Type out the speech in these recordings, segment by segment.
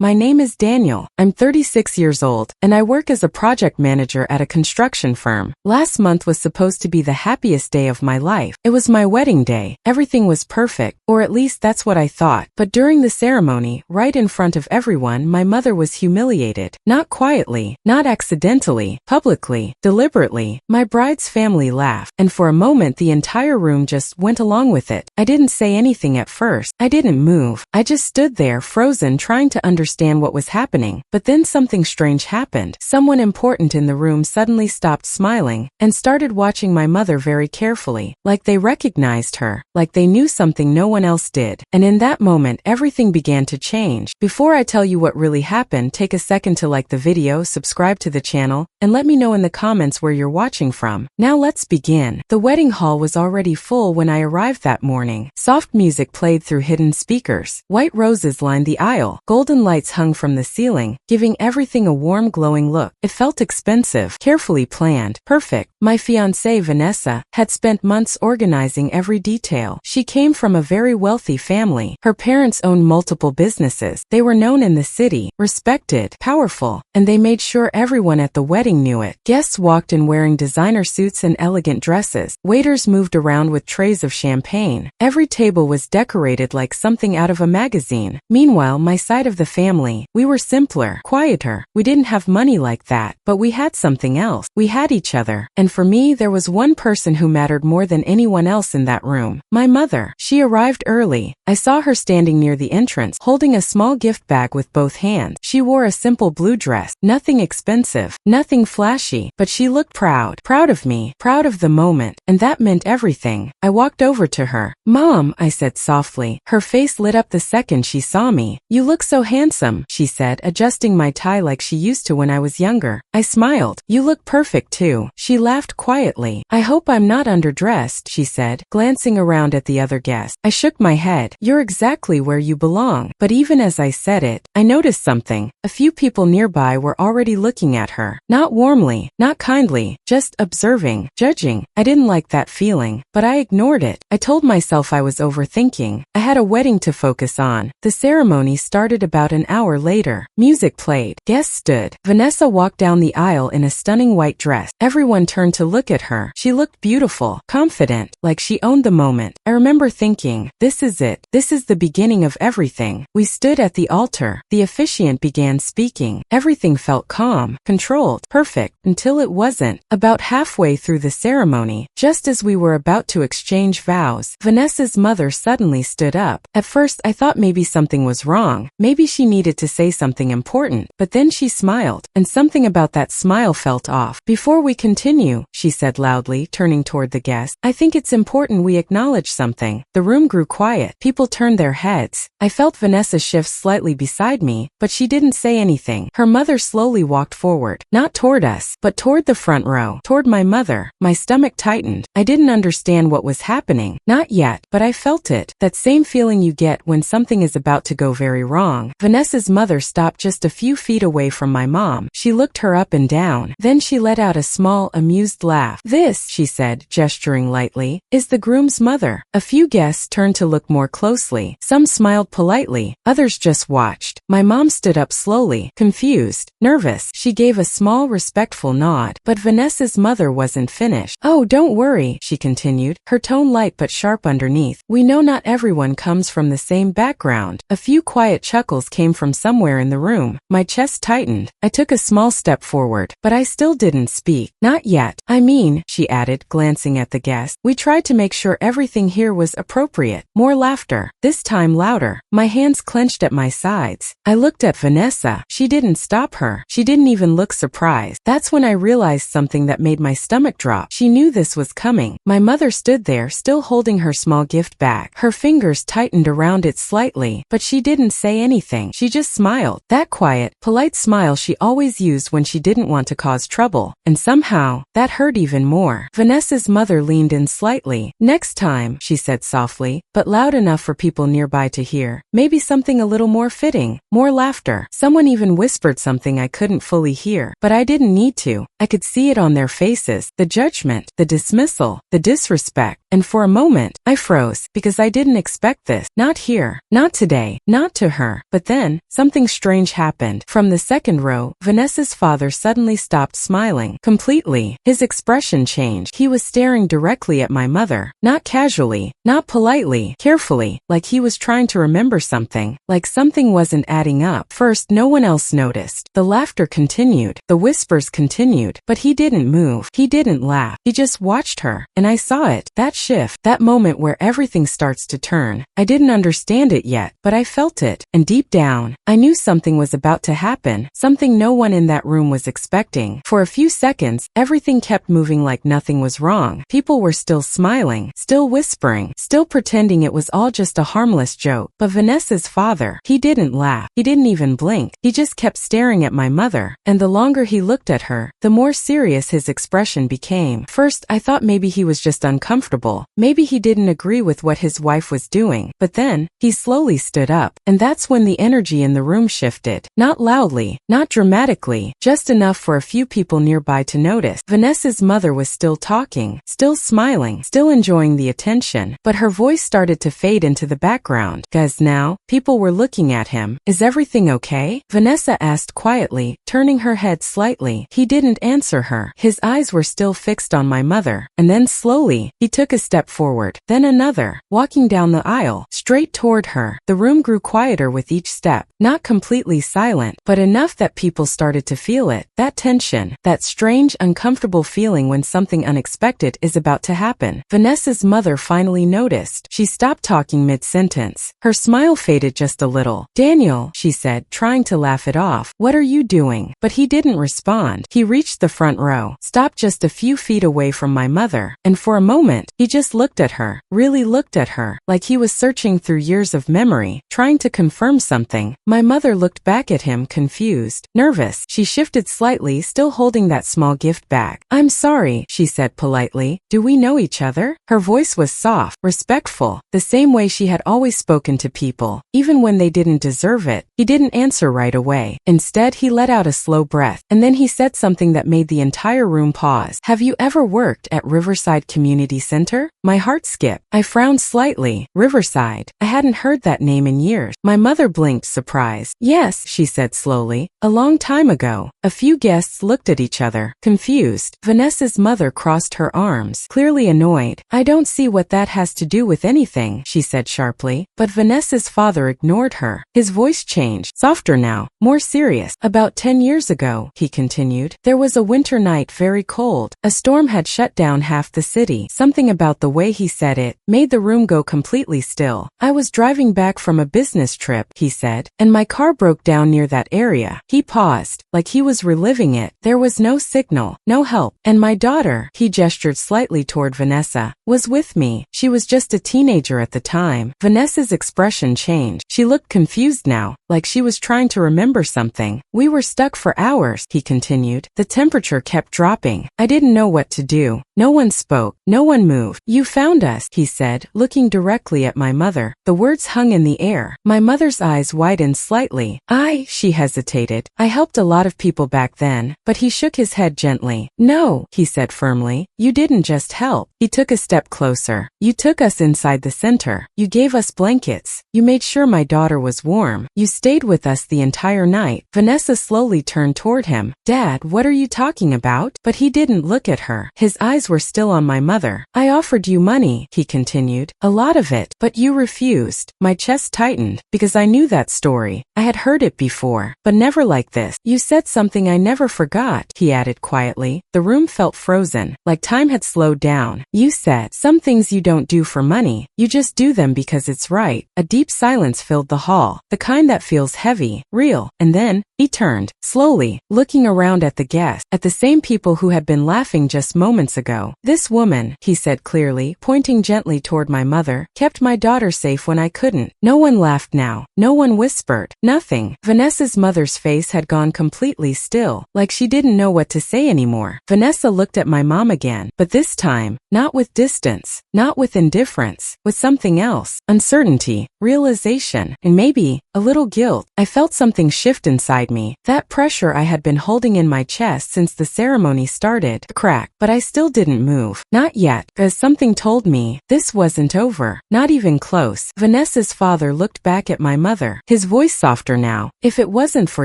My name is Daniel. I'm 36 years old, and I work as a project manager at a construction firm. Last month was supposed to be the happiest day of my life. It was my wedding day. Everything was perfect, or at least that's what I thought. But during the ceremony, right in front of everyone, my mother was humiliated. Not quietly, not accidentally, publicly, deliberately. My bride's family laughed, and for a moment the entire room just went along with it. I didn't say anything at first. I didn't move. I just stood there, frozen, trying to understand what was happening. But then something strange happened. Someone important in the room suddenly stopped smiling and started watching my mother very carefully, like they recognized her, like they knew something no one else did. And in that moment, everything began to change. Before I tell you what really happened, take a second to like the video, subscribe to the channel, and let me know in the comments where you're watching from. Now let's begin. The wedding hall was already full when I arrived that morning. Soft music played through hidden speakers. White roses lined the aisle. Golden lights hung from the ceiling, giving everything a warm, glowing look. It felt expensive, carefully planned, perfect. My fiancée, Vanessa, had spent months organizing every detail. She came from a very wealthy family. Her parents owned multiple businesses. They were known in the city, respected, powerful, and they made sure everyone at the wedding knew it. Guests walked in wearing designer suits and elegant dresses. Waiters moved around with trays of champagne. Every table was decorated like something out of a magazine. Meanwhile, my side of the family, we were simpler, quieter. We didn't have money like that, but we had something else. We had each other. And for me, there was one person who mattered more than anyone else in that room. My mother. She arrived early. I saw her standing near the entrance, holding a small gift bag with both hands. She wore a simple blue dress, nothing expensive, nothing flashy, but she looked proud. Proud of me, proud of the moment, and that meant everything. I walked over to her. "Mom," I said softly. Her face lit up the second she saw me. "You look so handsome," she said, adjusting my tie like she used to when I was younger. I smiled. "You look perfect too." She laughed quietly. "I hope I'm not underdressed," she said, glancing around at the other guests. I shook my head. "You're exactly where you belong." But even as I said it, I noticed something. A few people nearby were already looking at her. Not warmly, not kindly, just observing, judging. I didn't like that feeling, but I ignored it. I told myself I was overthinking. I had a wedding to focus on. The ceremony started about an hour later. Music played. Guests stood. Vanessa walked down the aisle in a stunning white dress. Everyone turned to look at her. She looked beautiful, confident, like she owned the moment. I remember thinking, this is it. This is the beginning of everything. We stood at the altar. The officiant began speaking. Everything felt calm, controlled, perfect, until it wasn't. About halfway through the ceremony, just as we were about to exchange vows, Vanessa's mother suddenly stood up. At first, I thought maybe something was wrong. Maybe she needed to say something important. But then she smiled, and something about that smile felt off. "Before we continue," she said loudly, turning toward the guest, "I think it's important we acknowledge something." The room grew quiet. People turned their heads. I felt Vanessa shift slightly beside me, but she didn't say anything. Her mother slowly walked forward, not toward us, but toward the front row, toward my mother. My stomach tightened. I didn't understand what was happening. Not yet, but I felt it. That same feeling you get when something is about to go very wrong. Vanessa's mother stopped just a few feet away from my mom. She looked her up and down. Then she let out a small, amused laugh. "This," she said, gesturing lightly, "is the groom's mother." A few guests turned to look more closely. Some smiled politely. Others just watched. My mom stood up slowly, confused, nervous. She gave a small, respectful nod. But Vanessa's mother wasn't finished. "Oh, don't worry," she continued, her tone light but sharp underneath. "We know not everyone comes from the same background." A few quiet chuckles came from somewhere in the room. My chest tightened. I took a small step forward, but I still didn't speak. "Not yet. I mean," she added, glancing at the guest, "we tried to make sure everything here was appropriate." More laughter, this time louder. My hands clenched at my sides. I looked at Vanessa. She didn't stop her. She didn't even look surprised. That's when I realized something that made my stomach drop. She knew this was coming. My mother stood there, still holding her small gift bag. Her fingers tightened around it slightly, but she didn't say anything. She just smiled. That quiet, polite smile she always used when she didn't want to cause trouble. And somehow, that hurt even more. Vanessa's mother leaned in slightly. "Next time," she said softly, but loud enough for people nearby to hear. "Maybe something a little more fitting." More laughter. Someone even whispered something I couldn't fully hear, but I didn't need to. I could see it on their faces. The judgment, the dismissal, the disrespect. And for a moment, I froze, because I didn't expect this. Not here. Not today. Not to her. But then, then, something strange happened. From the second row, Vanessa's father suddenly stopped smiling. Completely. His expression changed. He was staring directly at my mother. Not casually, not politely, carefully, like he was trying to remember something, like something wasn't adding up. First, no one else noticed. The laughter continued. The whispers continued. But he didn't move. He didn't laugh. He just watched her. And I saw it. That shift. That moment where everything starts to turn. I didn't understand it yet, but I felt it. And deep down, I knew something was about to happen. Something no one in that room was expecting. For a few seconds, everything kept moving like nothing was wrong. People were still smiling, still whispering, still pretending it was all just a harmless joke. But Vanessa's father, he didn't laugh. He didn't even blink. He just kept staring at my mother. And the longer he looked at her, the more serious his expression became. First, I thought maybe he was just uncomfortable. Maybe he didn't agree with what his wife was doing. But then, he slowly stood up. And that's when the energy in the room shifted. Not loudly, not dramatically, just enough for a few people nearby to notice. Vanessa's mother was still talking, still smiling, still enjoying the attention, but her voice started to fade into the background. Guys, now, people were looking at him. Is everything okay? Vanessa asked quietly, turning her head slightly. He didn't answer her. His eyes were still fixed on my mother. And then slowly, he took a step forward, then another, walking down the aisle, straight toward her. The room grew quieter with each step, not completely silent, but enough that people started to feel it. That tension, that strange, uncomfortable feeling when something unexpected is about to happen. Vanessa's mother finally noticed. She stopped talking mid-sentence. Her smile faded just a little. "Daniel," she said, trying to laugh it off. "What are you doing?" But he didn't respond. He reached the front row, stopped just a few feet away from my mother, and for a moment, he just looked at her, really looked at her, like he was searching through years of memory, trying to confirm something. My mother looked back at him, confused, nervous. She shifted slightly, still holding that small gift bag. "I'm sorry," she said politely. "Do we know each other?" Her voice was soft, respectful, the same way she had always spoken to people, even when they didn't deserve it. He didn't answer right away. Instead, he let out a slow breath, and then he said something that made the entire room pause. "Have you ever worked at Riverside Community Center?" My heart skipped. I frowned slightly. Riverside. I hadn't heard that name in years. My mother blinked, surprised. "Yes," she said slowly. "A long time ago." A few guests looked at each other, confused. Vanessa's mother crossed her arms, clearly annoyed. "I don't see what that has to do with anything," she said sharply. But Vanessa's father ignored her. His voice changed, softer now, more serious. "About 10 years ago," he continued, "there was a winter night, very cold. A storm had shut down half the city." Something about the way he said it made the room go completely still. "I was driving back from a business trip," he said, "and my car broke down near that area." He paused, like he was reliving it. "There was no signal, no help, and my daughter," he gestured slightly toward Vanessa, "was with me. She was just a teenager at the time." Vanessa's expression changed. She looked confused now, like she was trying to remember something. "We were stuck for hours," he continued. "The temperature kept dropping. I didn't know what to do. No one spoke. No one moved. You found us," he said, looking directly at my mother. The words hung in the air. My mother's eyes widened slightly. She hesitated. "I helped a lot of people back then," but he shook his head gently. "No," he said firmly, "you didn't just help." He took a step closer. "You took us inside the center. You gave us blankets. You made sure my daughter was warm. You stayed with us the entire night." Vanessa slowly turned toward him. "Dad, what are you talking about?" But he didn't look at her. His eyes were still on my mother. "I offered you money," he continued, "a lot of it, but you refused." My chest tightened, because I knew that story. I had heard it before, but never like this. "You said something I never forgot," he added quietly. The room felt frozen, like time had slowed down. "You said, some things you don't do for money. You just do them because it's right." A deep silence filled the hall, the kind that feels heavy, real. And then, he turned, slowly, looking around at the guests, at the same people who had been laughing just moments ago. "This woman," he said clearly, pointing gently toward my mother, "kept my daughter safe when I couldn't." No one laughed now. No one whispered. Nothing. Vanessa's mother's face had gone completely still, like she didn't know what to say anymore. Vanessa looked at my mom again, but this time, not with distance, not with indifference, with something else. Uncertainty, realization, and maybe a little guilt. I felt something shift inside me. That pressure I had been holding in my chest since the ceremony started cracked, but I still didn't move. Not Not yet, because something told me this wasn't over. Not even close. Vanessa's father looked back at my mother, his voice softer now. If it wasn't for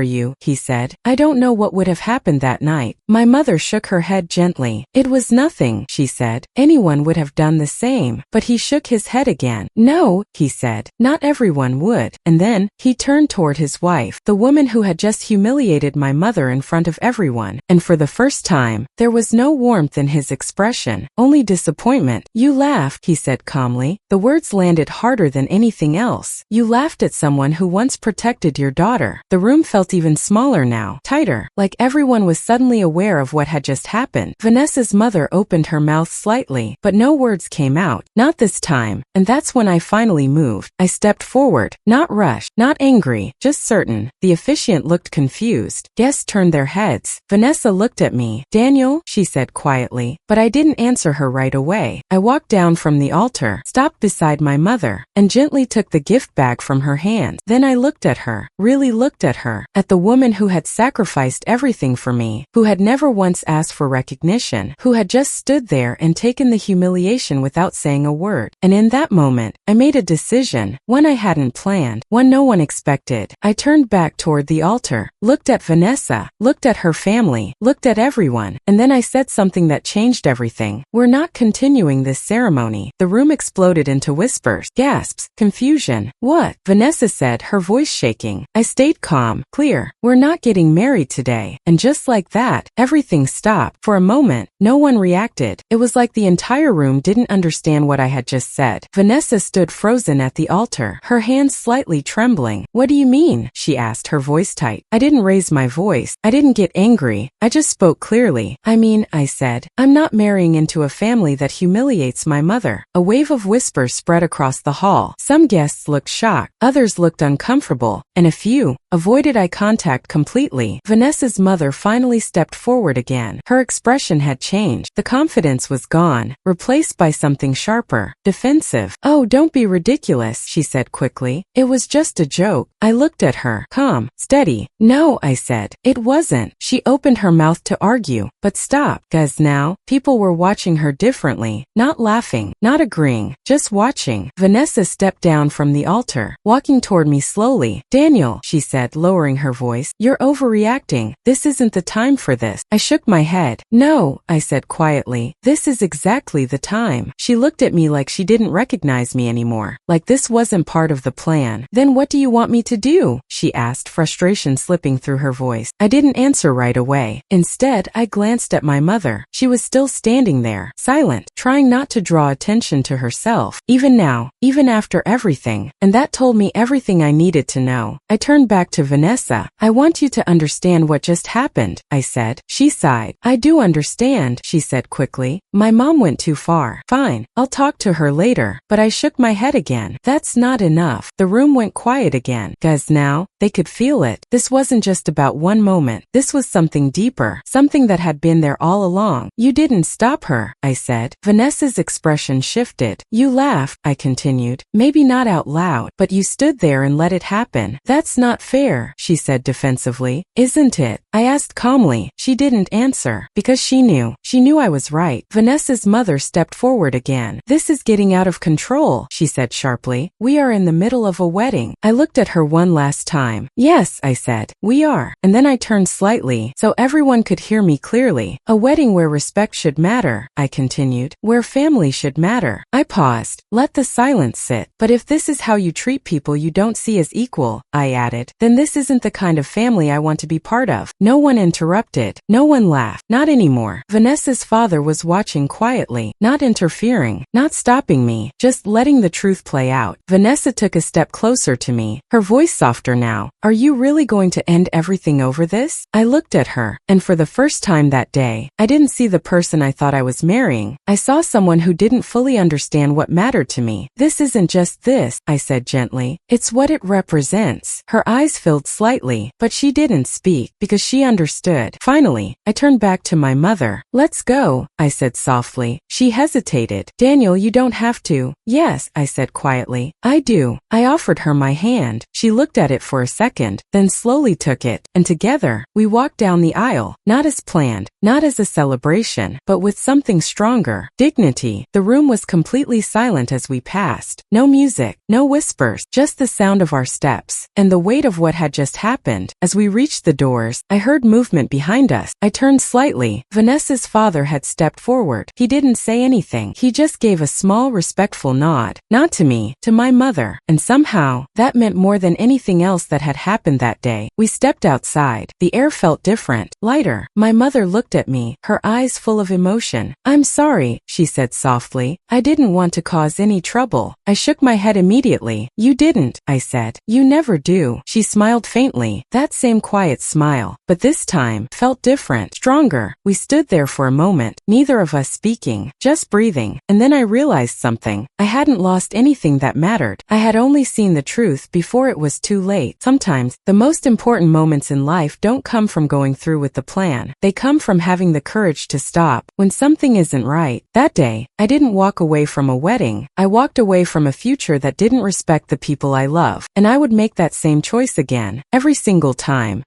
you, he said, I don't know what would have happened that night. My mother shook her head gently. It was nothing, she said. Anyone would have done the same. But he shook his head again. No, he said. Not everyone would. And then, he turned toward his wife, the woman who had just humiliated my mother in front of everyone. And for the first time, there was no warmth in his expression, only disappointment. You laughed, he said calmly. The words landed harder than anything else. You laughed at someone who once protected your daughter. The room felt even smaller now, tighter, like everyone was suddenly aware of what had just happened. Vanessa's mother opened her mouth slightly, but no words came out. Not this time. And that's when I finally moved. I stepped forward, not rushed, not angry, just certain. The officiant looked confused. Guests turned their heads. Vanessa looked at me. Daniel, she said quietly, but I didn't answer her right away. I walked down from the altar, stopped beside my mother, and gently took the gift bag from her hand. Then I looked at her, really looked at her, at the woman who had sacrificed everything for me, who had never once asked for recognition, who had just stood there and taken the humiliation without saying a word. And in that moment, I made a decision, one I hadn't planned, one no one expected. I turned back toward the altar, looked at Vanessa, looked at her family, looked at everyone, and then I said something that changed everything. We're not continuing this ceremony. The room exploded into whispers, gasps, confusion. What? Vanessa said, her voice shaking. I stayed calm, clear. We're not getting married today. And just like that, everything stopped. For a moment, no one reacted. It was like the entire room didn't understand what I had just said. Vanessa stood frozen at the altar, her hands slightly trembling. What do you mean? She asked, her voice tight. I didn't raise my voice. I didn't get angry. I just spoke clearly. I mean, I said, I'm not marrying into a family that humiliates my mother. A wave of whispers spread across the hall. Some guests looked shocked, others looked uncomfortable, and a few avoided eye contact completely. Vanessa's mother finally stepped forward again. Her expression had changed. The confidence was gone, replaced by something sharper, defensive. Oh, don't be ridiculous, she said quickly. It was just a joke. I looked at her, calm, steady. No, I said, it wasn't. She opened her mouth to argue, but stopped, because now, people were watching her differently, not laughing, not agreeing, just watching. Vanessa stepped down from the altar, walking toward me slowly. Daniel, she said, lowering her voice, you're overreacting. This isn't the time for this. I shook my head. No, I said quietly, this is exactly the time. She looked at me like she didn't recognize me anymore, like this wasn't part of the plan. Then what do you want me to do? She asked, frustration slipping through her voice. I didn't answer right away. Instead, I glanced at my mother. She was still standing there, silent, trying not to draw attention to herself, even now, even after everything. And that told me everything I needed to know. I turned back to Vanessa. I want you to understand what just happened, I said. She sighed. I do understand, she said quickly. My mom went too far. Fine, I'll talk to her later. But I shook my head again. That's not enough. The room went quiet again, because now, they could feel it. This wasn't just about one moment. This was something deeper, something that had been there all along. You didn't stop her, I said. Vanessa's expression shifted. You laughed, I continued. Maybe not out loud, but you stood there and let it happen. That's not fair, she said defensively. Isn't it? I asked calmly. She didn't answer, because she knew. She knew I was right. Vanessa's mother stepped forward again. This is getting out of control, she said sharply. We are in the middle of a wedding. I looked at her one last time. Yes, I said. We are. And then I turned slightly, so everyone could hear me clearly. A wedding where respect should matter, I continued. Where family should matter. I paused. Let the silence sit. But if this is how you treat people you don't see as equal, I added, then this isn't the kind of family I want to be part of. No one interrupted. No one laughed. Not anymore. Vanessa's father was watching quietly, not interfering, not stopping me, just letting the truth play out. Vanessa took a step closer to me, her voice softer now. Are you really going to end everything over this? I looked at her, and for the first time that day, I didn't see the person I thought I was marrying. I saw someone who didn't fully understand what mattered to me. This isn't just this, I said gently. It's what it represents. Her eyes filled slightly, but she didn't speak, because she understood. Finally, I turned back to my mother. "Let's go," I said softly. She hesitated. "Daniel, you don't have to." "Yes," I said quietly. "I do." I offered her my hand. She looked at it for a second, then slowly took it, and together, we walked down the aisle, not as planned, not as a celebration, but with something stronger, dignity. The room was completely silent as we passed. No music, no whispers, just the sound of our steps, and the weight of what had just happened. As we reached the doors, I heard movement behind us. I turned slightly. Vanessa's father had stepped forward. He didn't say anything. He just gave a small, respectful nod. Not to me, to my mother. And somehow, that meant more than anything else that had happened that day. We stepped outside. The air felt different, lighter. My mother looked at me, her eyes full of emotion. "I'm sorry," she said softly. "I didn't want to cause any trouble." I shook my head immediately. "You didn't," I said. "You never do." She smiled faintly, that same quiet smile, but this time felt different, stronger. We stood there for a moment, neither of us speaking, just breathing, and then I realized something. I hadn't lost anything that mattered. I had only seen the truth before it was too late. Sometimes, the most important moments in life don't come from going through with the plan. They come from having the courage to stop when something isn't right. That day, I didn't walk away from a wedding. I walked away from a future that didn't respect the people I love. And I would make that same choice again, every single time.